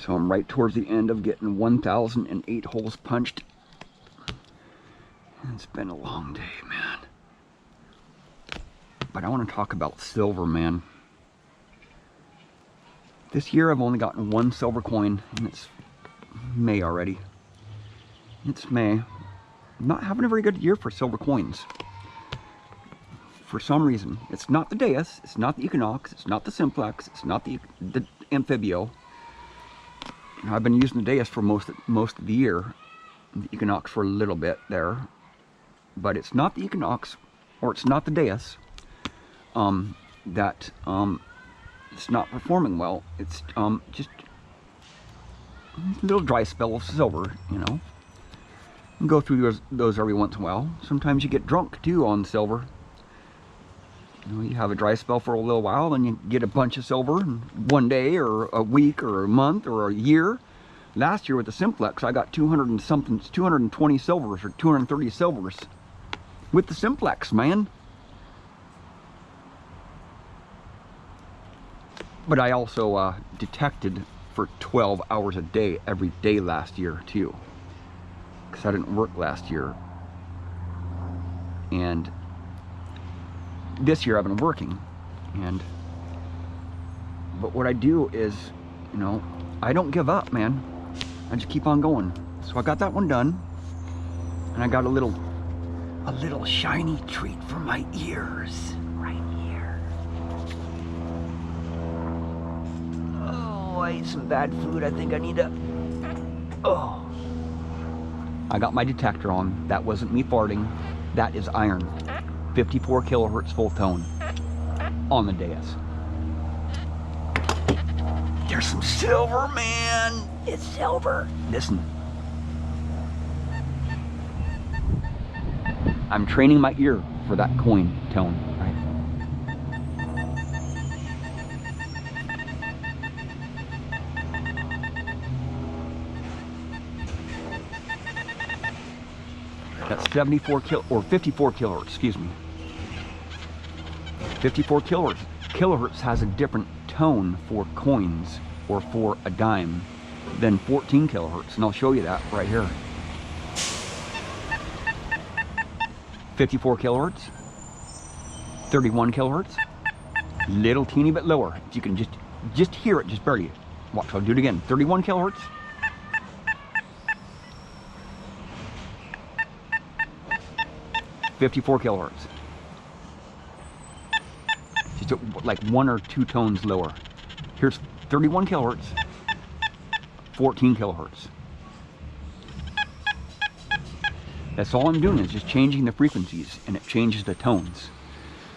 So I'm right towards the end of getting 1,008 holes punched. And it's been a long day, man. But I want to talk about silver, man. This year I've only gotten one silver coin, and it's May already. It's May. I'm not having a very good year for silver coins. For some reason. It's not the Deus, it's not the Equinox, it's not the Simplex, it's not the Amphibio. You know, I've been using the Deus for most of the year. The Equinox for a little bit there. But it's not the Equinox, or it's not the Deus, that it's not performing well. It's just a little dry spell of silver, you know. You go through those every once in a while. Sometimes you get drunk too on silver. You know, you have a dry spell for a little while and you get a bunch of silver in one day or a week or a month or a year. Last year with the Simplex I got 220 silvers or 230 silvers with the Simplex, man. But I also detected for 12 hours a day every day last year too, because I didn't work last year. And this year I've been working, but what I do is, you know, I don't give up, man. I just keep on going. So I got that one done, and I got a little shiny treat for my ears right here. Oh, I ate some bad food. I think I need to. Oh, I got my detector on. That wasn't me farting. That is iron. 54 kilohertz full tone on the Deus. There's some silver, man. It's silver. Listen. I'm training my ear for that coin tone, right? That's 74 or 54 kilohertz, excuse me. 54 kilohertz has a different tone for coins or for a dime than 14 kilohertz, and I'll show you that right here. 54 kilohertz, 31 kilohertz, little teeny bit lower. If you can just hear it, just barely. Watch, I'll do it again. 31 kilohertz, 54 kilohertz. Just like 1 or 2 tones lower. Here's 31 kilohertz, 14 kilohertz. That's all I'm doing, is just changing the frequencies, and it changes the tones.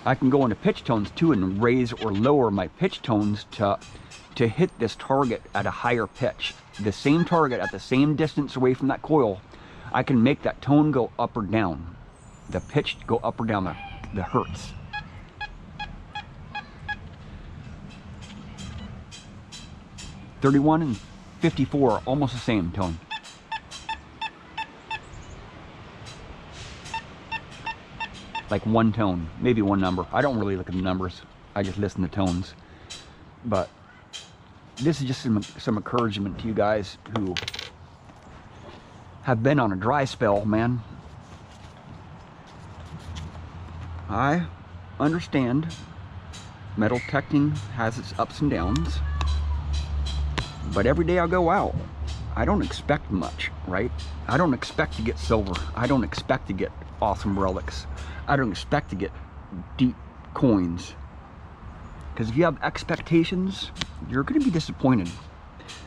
I can go into pitch tones too and raise or lower my pitch tones to hit this target at a higher pitch. The same target at the same distance away from that coil, I can make that tone go up or down. The pitch go up or down, the hertz. .31 and 54 are almost the same tone. Like one tone, maybe one number. I don't really look at the numbers. I just listen to tones. But this is just some encouragement to you guys who have been on a dry spell, man. I understand metal detecting has its ups and downs. But every day I go out, I don't expect much, right? I don't expect to get silver. I don't expect to get awesome relics. I don't expect to get deep coins. Because if you have expectations, you're going to be disappointed.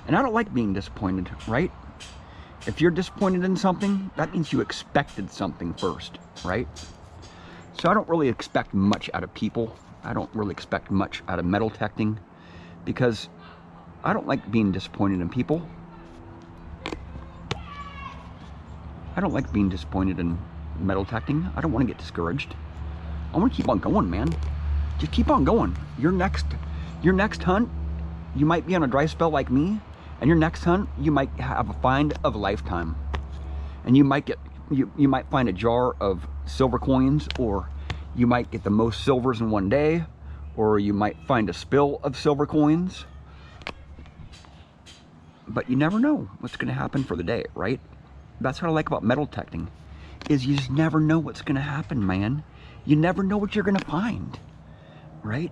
And I don't like being disappointed, right? If you're disappointed in something, that means you expected something first, right? So I don't really expect much out of people. I don't really expect much out of metal detecting, because I don't like being disappointed in people. I don't like being disappointed in metal detecting. I don't want to get discouraged. I want to keep on going, man. Just keep on going. Your next hunt, you might be on a dry spell like me, and your next hunt, you might have a find of a lifetime. And you might get, you might find a jar of silver coins, or you might get the most silvers in one day, or you might find a spill of silver coins. But you never know what's going to happen for the day, right? That's what I like about metal detecting, is you just never know what's going to happen, man. You never know what you're going to find, right?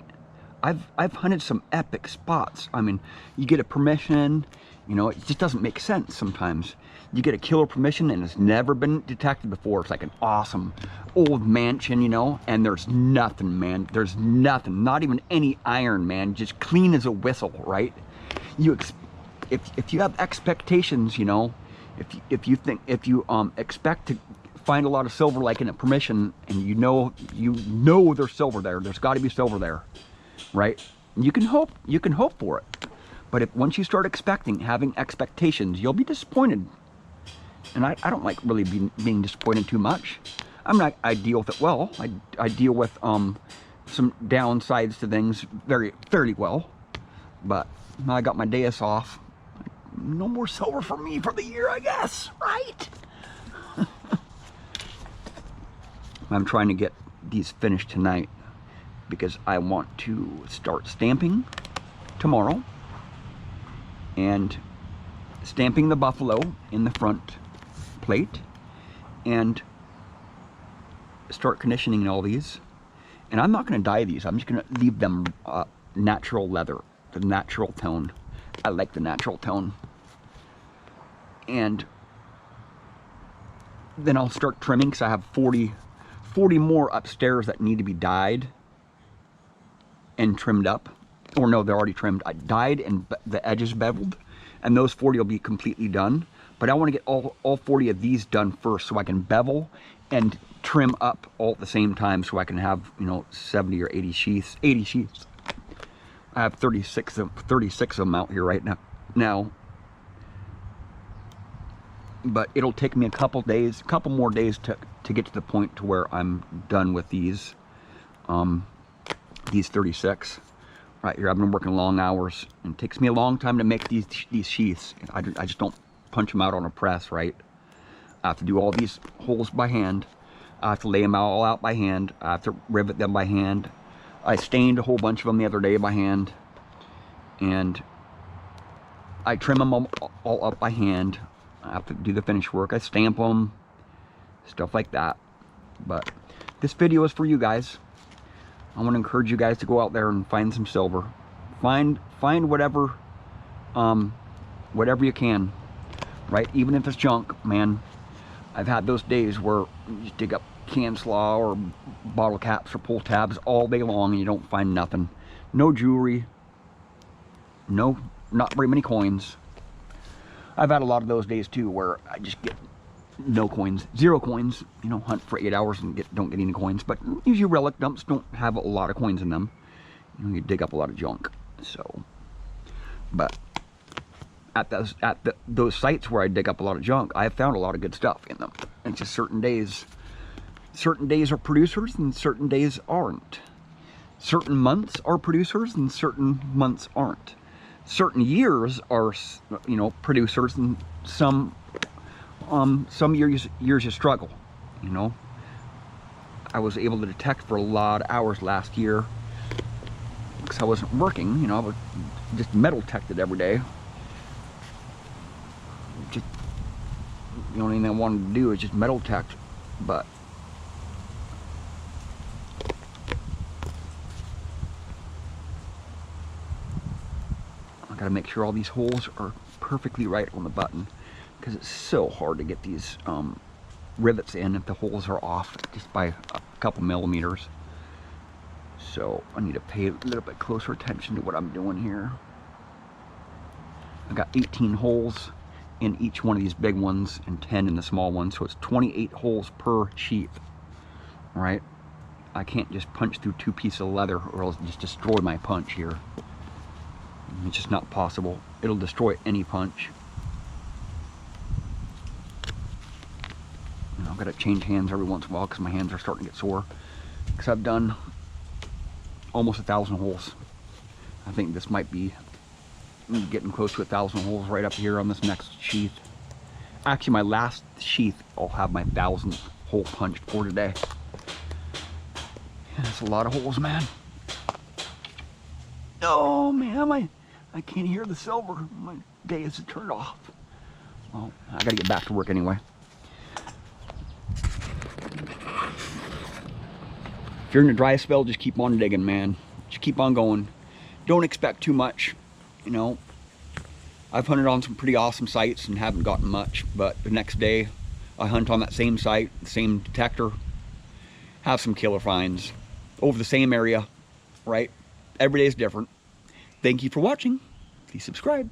I've hunted some epic spots. I mean, you get a permission, you know, it just doesn't make sense sometimes. You get a killer permission and it's never been detected before. It's like an awesome old mansion, you know, and there's nothing, man. There's nothing, not even any iron, man. Just clean as a whistle, right? If you have expectations, you know, if you expect to find a lot of silver like in a permission, and you know there's silver there, there's got to be silver there, right? You can hope for it, but once you start having expectations, you'll be disappointed. And I don't like really being disappointed too much. I deal with it well. I deal with some downsides to things fairly well, but I got my days off. No more silver for me for the year, I guess, right? I'm trying to get these finished tonight because I want to start stamping tomorrow and stamping the buffalo in the front plate and start conditioning all these. And I'm not going to dye these. I'm just going to leave them natural leather, the natural tone. I like the natural tone. And then I'll start trimming, because I have 40 more upstairs that need to be dyed and trimmed up. Or no, they're already trimmed. I dyed and the edges beveled, and those 40 will be completely done. But I want to get all 40 of these done first, so I can bevel and trim up all at the same time, so I can have, you know, 70 or 80 sheaths. 80 sheaths. I have 36 of them out here right now. But it'll take me a couple more days to get to the point to where I'm done with these 36 right here. I've been working long hours, and it takes me a long time to make these sheaths. I just don't punch them out on a press, right? I have to do all these holes by hand. I have to lay them all out by hand. I have to rivet them by hand. I stained a whole bunch of them the other day by hand, and I trim them all up by hand. I have to do the finish work. I stamp them, stuff like that. But this video is for you guys. I want to encourage you guys to go out there and find some silver. Find whatever you can, right? Even if it's junk, man. I've had those days where you just dig up can slaw or bottle caps or pull tabs all day long and you don't find nothing. No jewelry. No, not very many coins. I've had a lot of those days too, where I just get no coins, 0 coins, you know, hunt for 8 hours and don't get any coins. But usually relic dumps don't have a lot of coins in them. You know, you dig up a lot of junk. So, but at those sites where I dig up a lot of junk, I have found a lot of good stuff in them. And just certain days are producers and certain days aren't. Certain months are producers and certain months aren't. Certain years are, you know, producers, and some years you struggle, you know. I was able to detect for a lot of hours last year because I wasn't working, you know. I was just metal detected every day. Just the only thing I wanted to do is just metal detect, but gotta make sure all these holes are perfectly right on the button, because it's so hard to get these rivets in if the holes are off just by a couple millimeters. So I need to pay a little bit closer attention to what I'm doing here. I got 18 holes in each one of these big ones and 10 in the small ones, so it's 28 holes per sheath, right? I can't just punch through 2 pieces of leather or I'll just destroy my punch here. It's just not possible. It'll destroy any punch. I've got to change hands every once in a while because my hands are starting to get sore. Because I've done almost 1,000 holes. I think this might be getting close to 1,000 holes right up here on this next sheath. Actually, my last sheath, I'll have my 1,000th hole punched for today. That's a lot of holes, man. Oh man, I I can't hear the silver. My day is turned off. Well, I gotta get back to work anyway. If you're in a dry spell, just keep on digging, man. Just keep on going. Don't expect too much, you know. I've hunted on some pretty awesome sites and haven't gotten much, but the next day I hunt on that same site, the same detector, have some killer finds over the same area, right? Every day is different. Thank you for watching. Please subscribe.